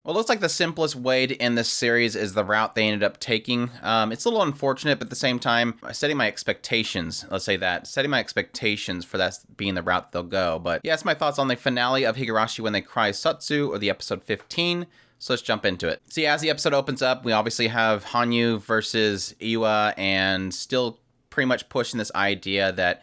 Well, it looks like the simplest way to end this series is the route they ended up taking. It's a little unfortunate, but at the same time, setting my expectations, let's say that, setting my expectations for that being the route they'll go. But yeah, that's my thoughts on the finale of Higurashi When They Cry Sotsu, or the episode 15. So let's jump into it. See, as the episode opens up, we obviously have Hanyu versus Iwa, and still pretty much pushing this idea that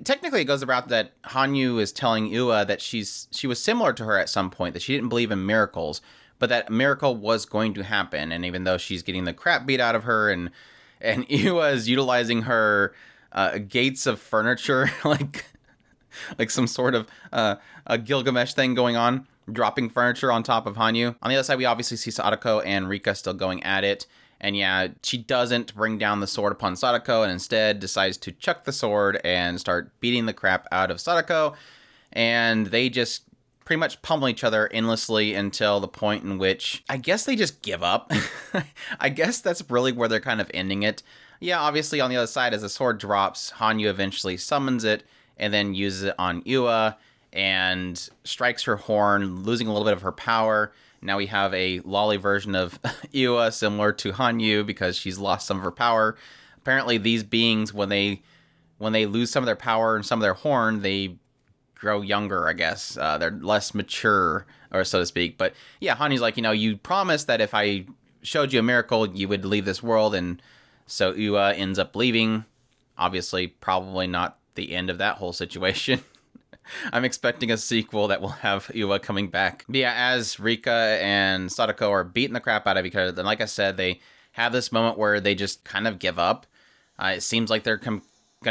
technically it goes the route that Hanyu is telling Iwa that she was similar to her at some point, that she didn't believe in miracles, but that a miracle was going to happen. And even though she's getting the crap beat out of her, and Iwa is utilizing her gates of furniture like some sort of a Gilgamesh thing going on, dropping furniture on top of Hanyu. On the other side, we obviously see Sadako and Rika still going at it. And yeah, she doesn't bring down the sword upon Sadako, and instead decides to chuck the sword and start beating the crap out of Sadako. And they just pretty much pummel each other endlessly until the point in which I guess they just give up. I guess that's really where they're kind of ending it. Yeah, obviously on the other side, as the sword drops, Hanyu eventually summons it and then uses it on Iwa and strikes her horn, losing a little bit of her power. Now we have a lolly version of Iwa similar to Hanyu because she's lost some of her power. Apparently these beings, when they lose some of their power and some of their horn, they grow younger, I guess. They're less mature, or so to speak. But yeah, Hanyu's like, you promised that if I showed you a miracle, you would leave this world. And so Iwa ends up leaving. Obviously, probably not the end of that whole situation. I'm expecting a sequel that will have Iwa coming back. But yeah, as Rika and Sadako are beating the crap out of each other, then like I said, they have this moment where they just kind of give up. It seems like they're going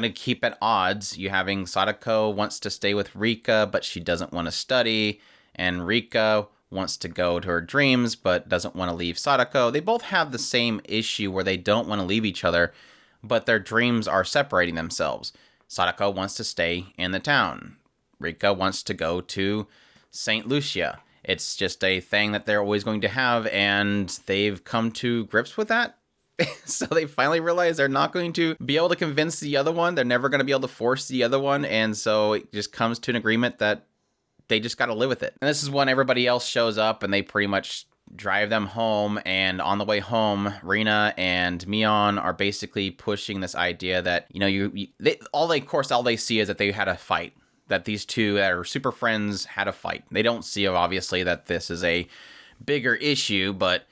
to keep at odds. You having Sadako wants to stay with Rika, but she doesn't want to study. And Rika wants to go to her dreams, but doesn't want to leave Sadako. They both have the same issue where they don't want to leave each other, but their dreams are separating themselves. Sadako wants to stay in the town. Rika wants to go to St. Lucia. It's just a thing that they're always going to have, and they've come to grips with that. So they finally realize they're not going to be able to convince the other one. They're never going to be able to force the other one, and so it just comes to an agreement that they just got to live with it. And this is when everybody else shows up, and they pretty much drive them home, and on the way home, Rina and Mion are basically pushing this idea that, all they see is that they had a fight. That these two that are super friends had a fight. They don't see, obviously, that this is a bigger issue, but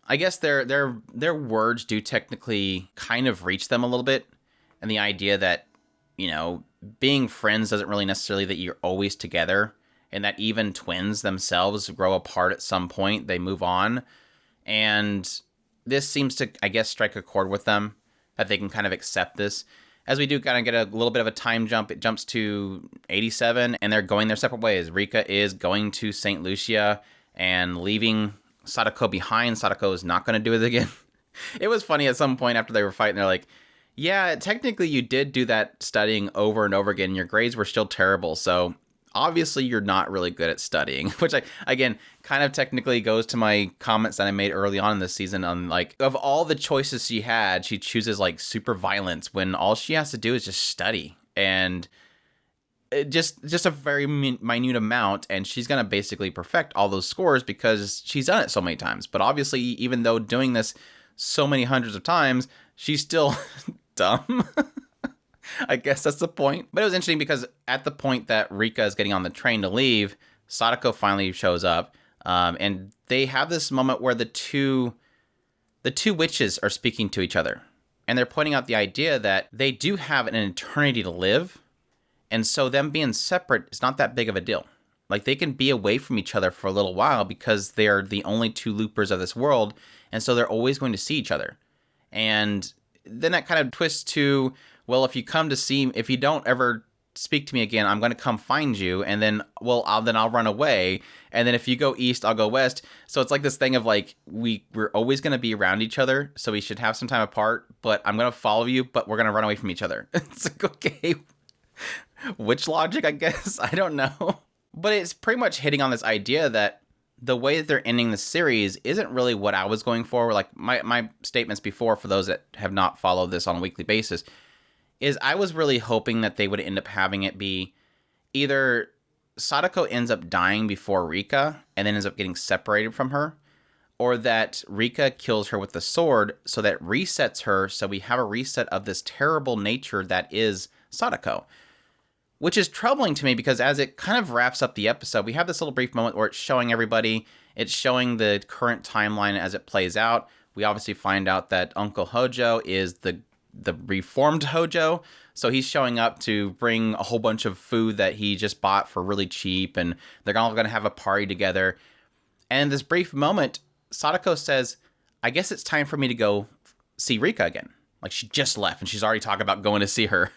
I guess their words do technically kind of reach them a little bit. And the idea that, being friends doesn't really necessarily that you're always together, and that even twins themselves grow apart at some point. They move on. And this seems to, I guess, strike a chord with them, that they can kind of accept this. As we do kind of get a little bit of a time jump, it jumps to 87, and they're going their separate ways. Rika is going to St. Lucia and leaving Sadako behind. Sadako is not going to do it again. It was funny at some point after they were fighting, they're like, yeah, technically you did do that studying over and over again. Your grades were still terrible, so obviously you're not really good at studying, which again, kind of technically goes to my comments that I made early on in this season on, like, of all the choices she had, she chooses, like, super violence when all she has to do is just study. And just a very minute amount, and she's going to basically perfect all those scores because she's done it so many times. But obviously, even though doing this so many hundreds of times, she's still dumb. I guess that's the point. But it was interesting because at the point that Rika is getting on the train to leave, Sadako finally shows up. And they have this moment where the two witches are speaking to each other. And they're pointing out the idea that they do have an eternity to live. And so them being separate is not that big of a deal. Like, they can be away from each other for a little while because they're the only two loopers of this world. And so they're always going to see each other. And then that kind of twists to, well, if you don't ever speak to me again, I'm going to come find you. And then, I'll run away. And then if you go east, I'll go west. So it's like this thing of, like, we're always going to be around each other. So we should have some time apart, but I'm going to follow you, but we're going to run away from each other. It's like, okay, which logic, I guess? I don't know. But it's pretty much hitting on this idea that the way that they're ending the series isn't really what I was going for. Like, my statements before, for those that have not followed this on a weekly basis, is I was really hoping that they would end up having it be either Sadako ends up dying before Rika and then ends up getting separated from her, or that Rika kills her with the sword so that resets her, so we have a reset of this terrible nature that is Sadako. Which is troubling to me because as it kind of wraps up the episode, we have this little brief moment where it's showing everybody, it's showing the current timeline as it plays out. We obviously find out that Uncle Hojo is the reformed Hojo, so he's showing up to bring a whole bunch of food that he just bought for really cheap, and they're all going to have a party together. And in this brief moment, Sadako says, I guess it's time for me to go see Rika again. Like, she just left, and she's already talking about going to see her.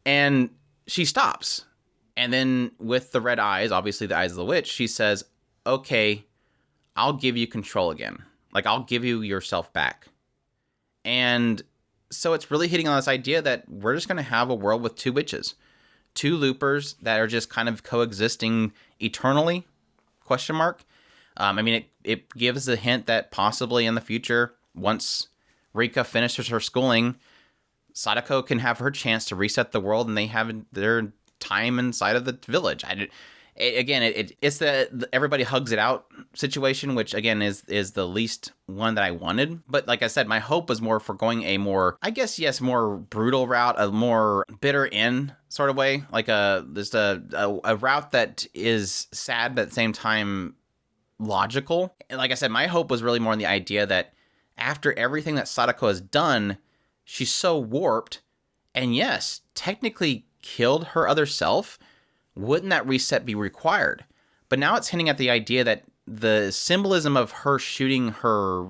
And she stops. And then with the red eyes, obviously the eyes of the witch, she says, okay, I'll give you control again. Like, I'll give you yourself back. And so it's really hitting on this idea that we're just going to have a world with two witches. Two loopers that are just kind of coexisting eternally, question mark. I mean, it gives a hint that possibly in the future, once Rika finishes her schooling, Sadako can have her chance to reset the world, and they have their time inside of the village. It's the everybody hugs it out situation, which again is the least one that I wanted. But like I said, my hope was more for going a more, I guess, yes, more brutal route, a more bitter end sort of way, like just a route that is sad but at the same time logical. And like I said, my hope was really more in the idea that after everything that Sadako has done, she's so warped, and yes, technically killed her other self. Wouldn't that reset be required? But now it's hinting at the idea that the symbolism of her shooting her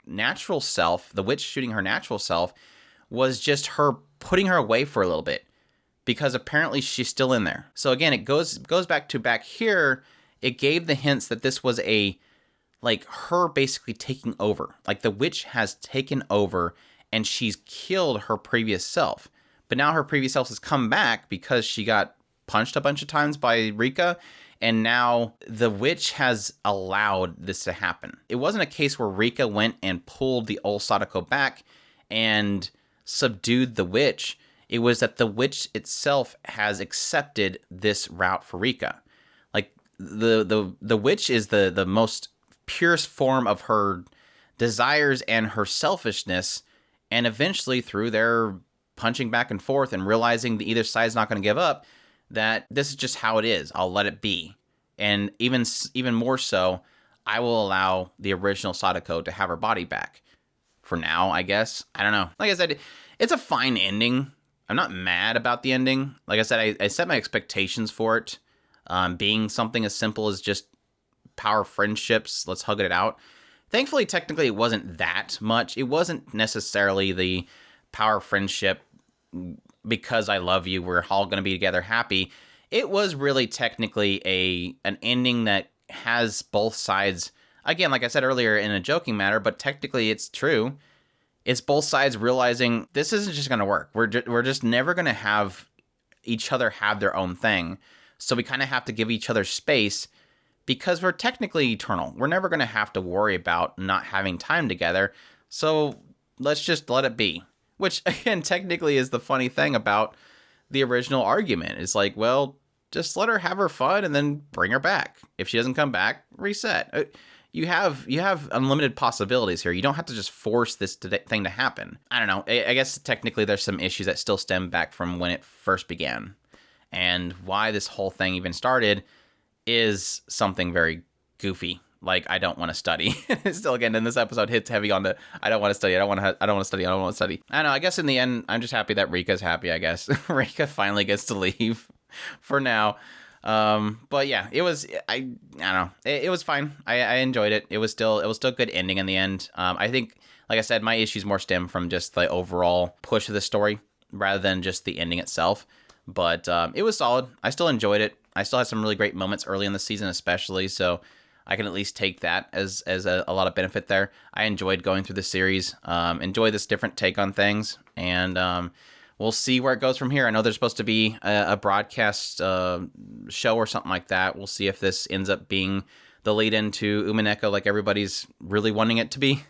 natural self, the witch shooting her natural self, was just her putting her away for a little bit, because apparently she's still in there. So again, it goes back to back here. It gave the hints that this was like her basically taking over. Like the witch has taken over and she's killed her previous self. But now her previous self has come back because she got punched a bunch of times by Rika, and now the witch has allowed this to happen. It wasn't a case where Rika went and pulled the old Sadako back and subdued the witch. It was that the witch itself has accepted this route for Rika. Like the witch is the most purest form of her desires and her selfishness, and eventually through their punching back and forth and realizing that either side's not going to give up, that this is just how it is. I'll let it be. And even more so, I will allow the original Sadako to have her body back. For now, I guess. I don't know. Like I said, it's a fine ending. I'm not mad about the ending. Like I said, I set my expectations for it. Being something as simple as just power friendships, let's hug it out. Thankfully, technically, it wasn't that much. It wasn't necessarily the power friendship because I love you, we're all going to be together happy. It was really technically an ending that has both sides, again, like I said earlier, in a joking matter, but technically it's true. It's both sides realizing this isn't just going to work. We're just never going to have each other have their own thing. So we kind of have to give each other space because we're technically eternal. We're never going to have to worry about not having time together. So let's just let it be. Which, again, technically is the funny thing about the original argument. It's like, well, just let her have her fun and then bring her back. If she doesn't come back, reset. You have unlimited possibilities here. You don't have to just force this thing to happen. I don't know. I guess technically there's some issues that still stem back from when it first began. And why this whole thing even started is something very goofy. Like, I don't want to study. Still, again, in this episode hits heavy on the, I don't want to study. I don't want to study. I don't want to study. I don't know. I guess in the end, I'm just happy that Rika's happy, I guess. Rika finally gets to leave for now. But yeah, it was, I don't know. It was fine. I enjoyed it. It was still a good ending in the end. I think, like I said, my issues more stem from just the overall push of the story rather than just the ending itself. But it was solid. I still enjoyed it. I still had some really great moments early in the season, especially. So I can at least take that as a lot of benefit there. I enjoyed going through the series, enjoy this different take on things, and we'll see where it goes from here. I know there's supposed to be a broadcast show or something like that. We'll see if this ends up being the lead into Umineko like everybody's really wanting it to be.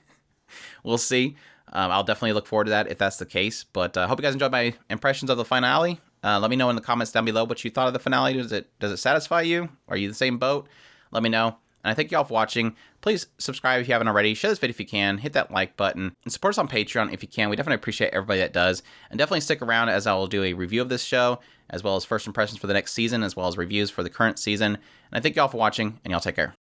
We'll see. I'll definitely look forward to that if that's the case. But I hope you guys enjoyed my impressions of the finale, Let me know in the comments down below what you thought of the finale. Does it satisfy you? Are you the same boat? Let me know. And I thank you all for watching. Please subscribe if you haven't already. Share this video if you can. Hit that like button. And support us on Patreon if you can. We definitely appreciate everybody that does. And definitely stick around as I will do a review of this show, as well as first impressions for the next season, as well as reviews for the current season. And I thank you all for watching, and y'all take care.